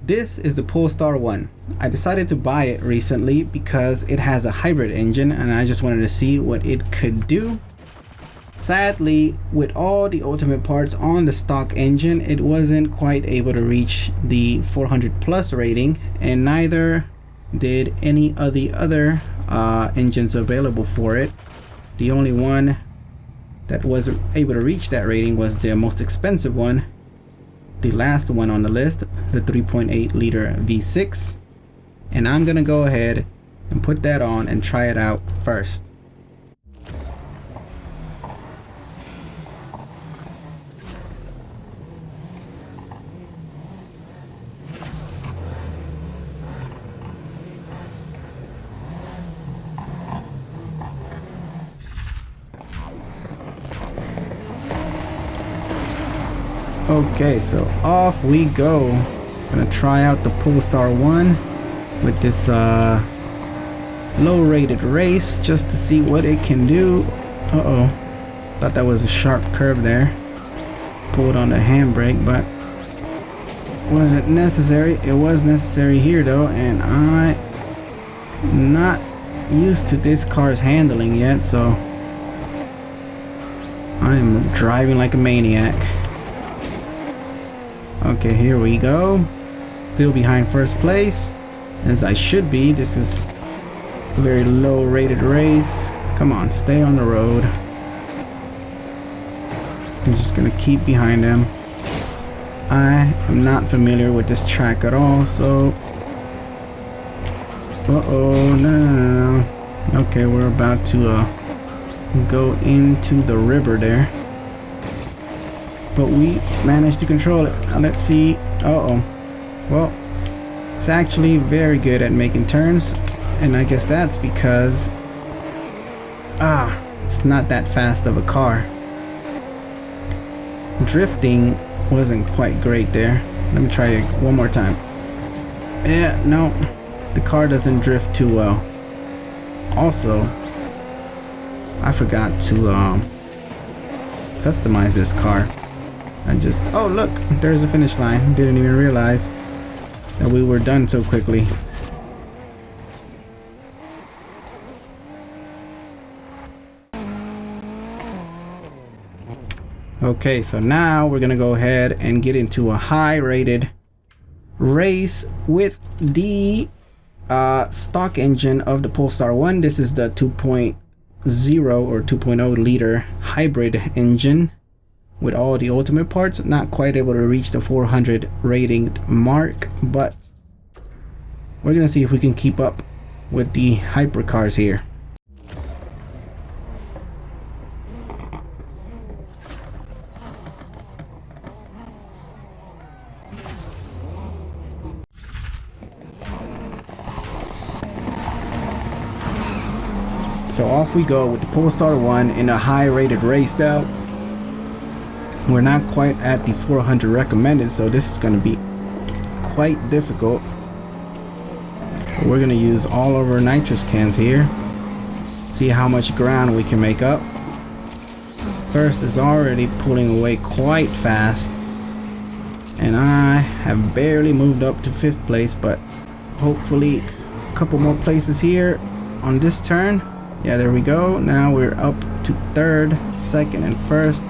This is the Polestar 1. I decided to buy it recently because it has a hybrid engine and I just wanted to see what it could do. Sadly, with all the ultimate parts on the stock engine, it wasn't quite able to reach the 400 plus rating, and neither did any of the other engines available for it. The only one that was able to reach that rating was the most expensive one, the last one on the list, the 3.8 liter V6, and I'm gonna go ahead and put that on and try it out first. Okay, so off we go. Gonna try out the Polestar 1 with this low rated race just to see what it can do. Thought that was a sharp curve there. Pulled on the handbrake, but wasn't necessary. It was necessary here though, and I'm not used to this car's handling yet, so I am driving like a maniac. Okay, here we go. Still behind first place, as I should be. This is a very low rated race. Come on, stay on the road. I'm just gonna keep behind them. I am not familiar with this track at all, so... no. Okay, we're about to go into the river there. But we managed to control it. Now let's see. Well, it's actually very good at making turns, and I guess that's because it's not that fast of a car. Drifting wasn't quite great there. Let me try it one more time. Yeah, no, the car doesn't drift too well. Also, I forgot to customize this car. Oh look, there's a finish line. Didn't even realize that we were done so quickly. Okay, so now we're gonna go ahead and get into a high rated race with the stock engine of the Polestar 1. This is the 2.0 or 2.0 liter hybrid engine with all the ultimate parts. Not quite able to reach the 400 rating mark, but we're gonna see if we can keep up with the hypercars here. So off we go with the Polestar 1 in a high rated race now. We're not quite at the 400 recommended, so this is going to be quite difficult. But we're going to use all of our nitrous cans here. See how much ground we can make up. First is already pulling away quite fast, and I have barely moved up to 5th place, but hopefully a couple more places here on this turn. Yeah, there we go. Now we're up to 3rd, 2nd, and 1st.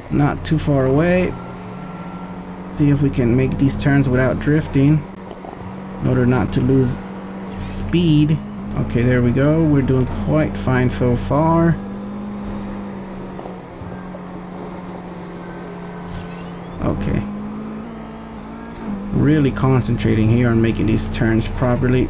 Not too far away. See if we can make these turns without drifting in order not to lose speed. Okay, there we go. We're doing quite fine so far. Okay. Really concentrating here on making these turns properly.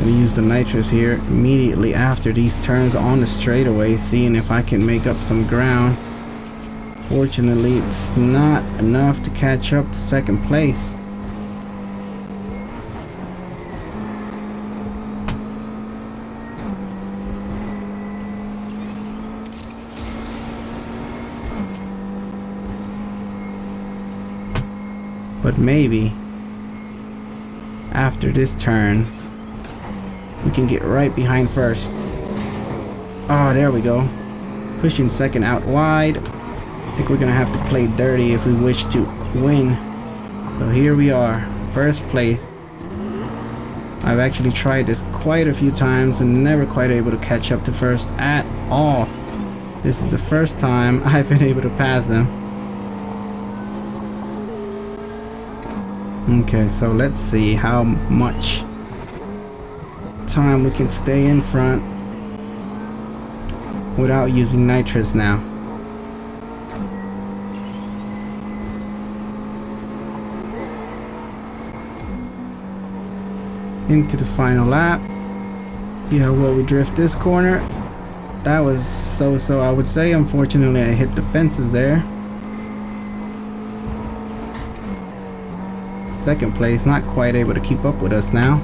Gonna use the nitrous here immediately after these turns on the straightaway, seeing if I can make up some ground. Fortunately, it's not enough to catch up to 2nd place. But maybe after this turn we can get right behind 1st. Oh, there we go. Pushing 2nd out wide. I think we're gonna have to play dirty if we wish to win. So here we are, first place. I've actually tried this quite a few times and never quite able to catch up to first at all. This is the first time I've been able to pass them. Okay, so let's see how much time we can stay in front without using nitrous now. Into the final lap. See how well we drift this corner. That was so-so, I would say. Unfortunately, I hit the fences there. Second place, not quite able to keep up with us now.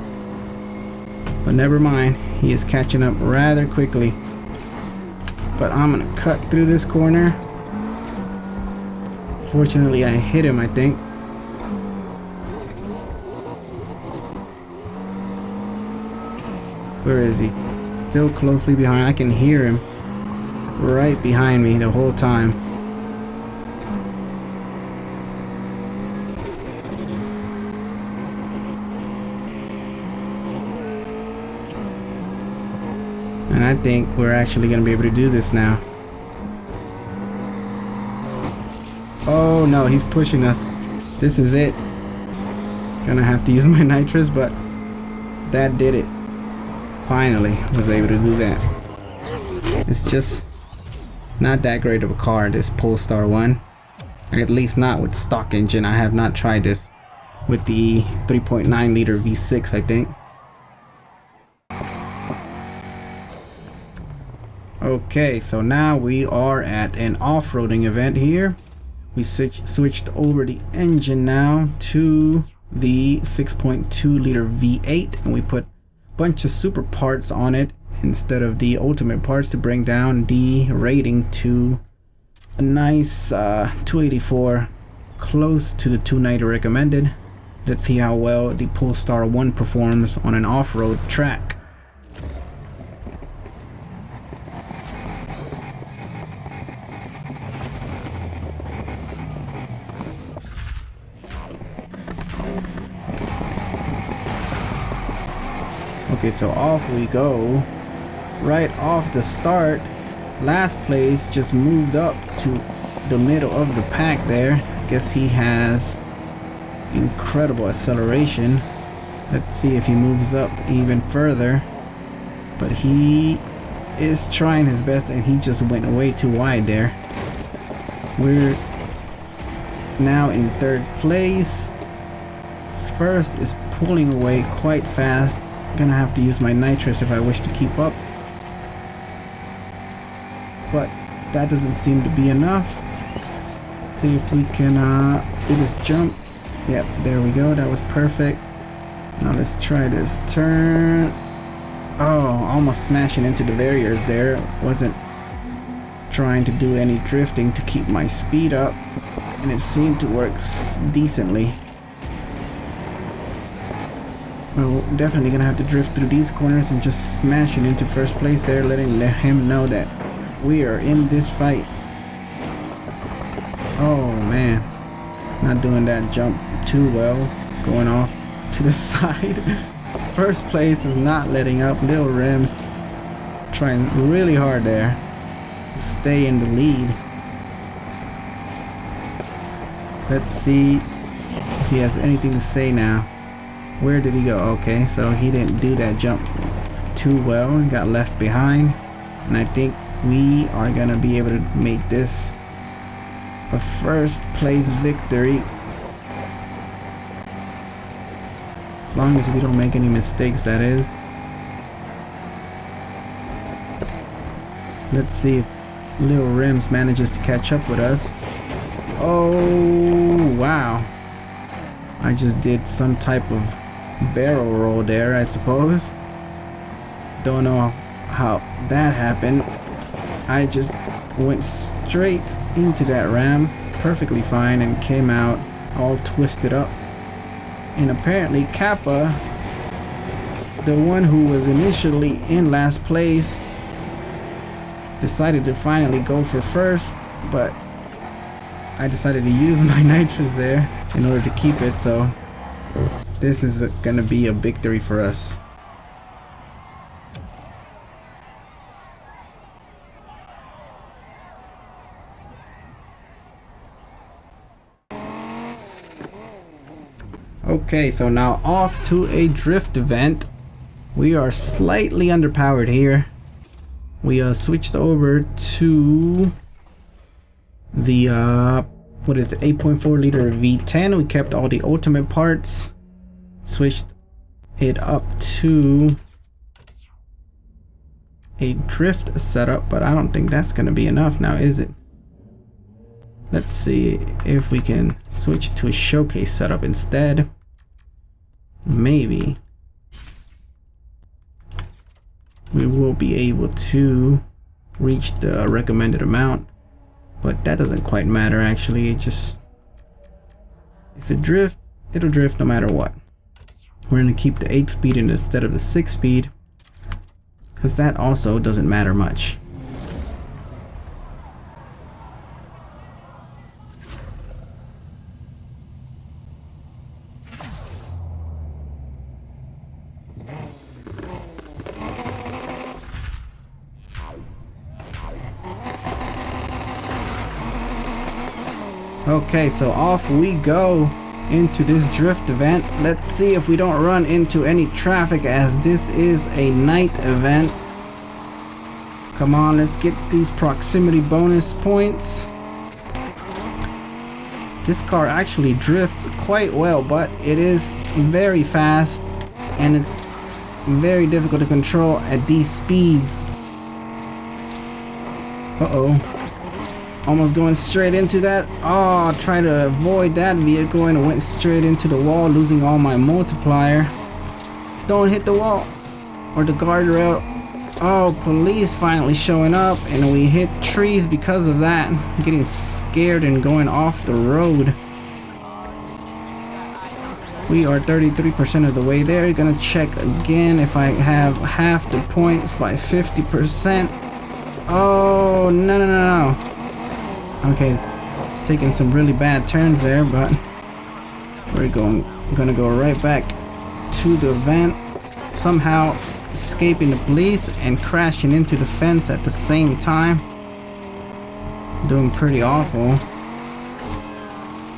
But never mind, he is catching up rather quickly. But I'm gonna cut through this corner. Fortunately, I hit him, I think. Where is he? Still closely behind. I can hear him right behind me the whole time. And I think we're actually going to be able to do this now. Oh no, he's pushing us. This is it. Gonna have to use my nitrous, but that did it. Finally was able to do that. It's just not that great of a car, this Polestar 1. At least not with the stock engine. I have not tried this with the 3.9 liter V6, I think. Okay, so now we are at an off-roading event here. We switched over the engine now to the 6.2 liter V8, and we put a bunch of super parts on it instead of the ultimate parts to bring down the rating to a nice 284, close to the 290 recommended. Let's see how well the Polestar 1 performs on an off-road track. Okay, so off we go. Right off the start, last place just moved up to the middle of the pack there. Guess he has incredible acceleration. Let's see if he moves up even further. But he is trying his best, and he just went way too wide there. We're now in third place. First is pulling away quite fast. Gonna have to use my nitrous if I wish to keep up, but that doesn't seem to be enough. See if we can do this jump. Yep, there we go. That was perfect. Now let's try this turn. Oh, almost smashing into the barriers there. Wasn't trying to do any drifting to keep my speed up, and it seemed to work decently. We're definitely gonna have to drift through these corners and just smash it into first place there, letting him know that we are in this fight. Oh man, not doing that jump too well, going off to the side. First place is not letting up. Little rims trying really hard there to stay in the lead. Let's see if he has anything to say now. Where did he go? Okay, so he didn't do that jump too well and got left behind. And I think we are gonna be able to make this a first place victory. As long as we don't make any mistakes, that is. Let's see if Lil Rims manages to catch up with us. Oh, wow. I just did some type of barrel roll there, I suppose. Don't know how that happened. I just went straight into that ram perfectly fine and came out all twisted up. And apparently Kappa, the one who was initially in last place, decided to finally go for first, but I decided to use my nitrous there. in order to keep it, so this is gonna be a victory for us. Okay, so now off to a drift event. We are slightly underpowered here. We switched over to the what is it, 8.4 liter V10. We kept all the ultimate parts, switched it up to a drift setup, but I don't think that's gonna be enough now, is it? Let's see if we can switch to a showcase setup instead. Maybe we will be able to reach the recommended amount, but that doesn't quite matter actually. It just, if it drifts, it'll drift no matter what. We're gonna keep the 8 speed instead of the 6 speed, because that also doesn't matter much. Okay, so off we go into this drift event. Let's see if we don't run into any traffic, as this is a night event. Come on, let's get these proximity bonus points. This car actually drifts quite well, but it is very fast and it's very difficult to control at these speeds. Uh-oh. Almost going straight into that. Oh, try to avoid that vehicle and it went straight into the wall, losing all my multiplier. Don't hit the wall or the guardrail. Oh, police finally showing up, and we hit trees because of that. Getting scared and going off the road. We are 33% of the way there. Gonna check again if I have half the points by 50%. Oh, no. Okay, taking some really bad turns there, but we're gonna go right back to the event, somehow escaping the police and crashing into the fence at the same time. Doing pretty awful.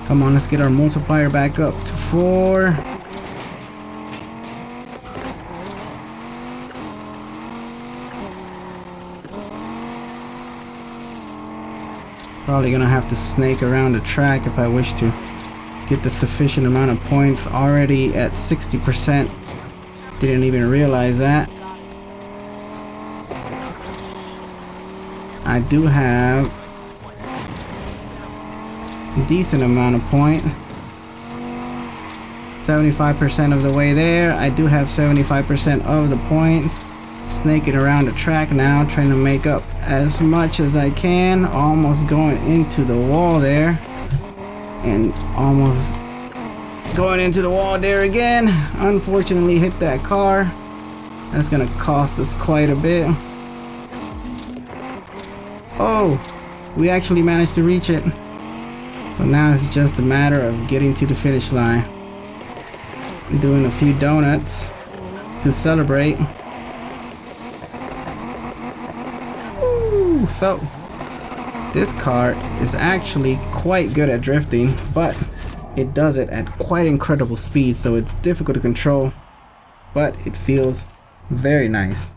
Come on, let's get our multiplier back up to 4. Probably gonna have to snake around the track if I wish to get the sufficient amount of points. Already at 60%. Didn't even realize that. I do have a decent amount of point. 75% of the way there. I do have 75% of the points. Snaking around the track now, trying to make up as much as I can. Almost going into the wall there, and almost going into the wall there again. Unfortunately hit that car. That's gonna cost us quite a bit. Oh, we actually managed to reach it. So now it's just a matter of getting to the finish line. Doing a few donuts to celebrate. So this car is actually quite good at drifting, but it does it at quite incredible speed, so it's difficult to control, but it feels very nice.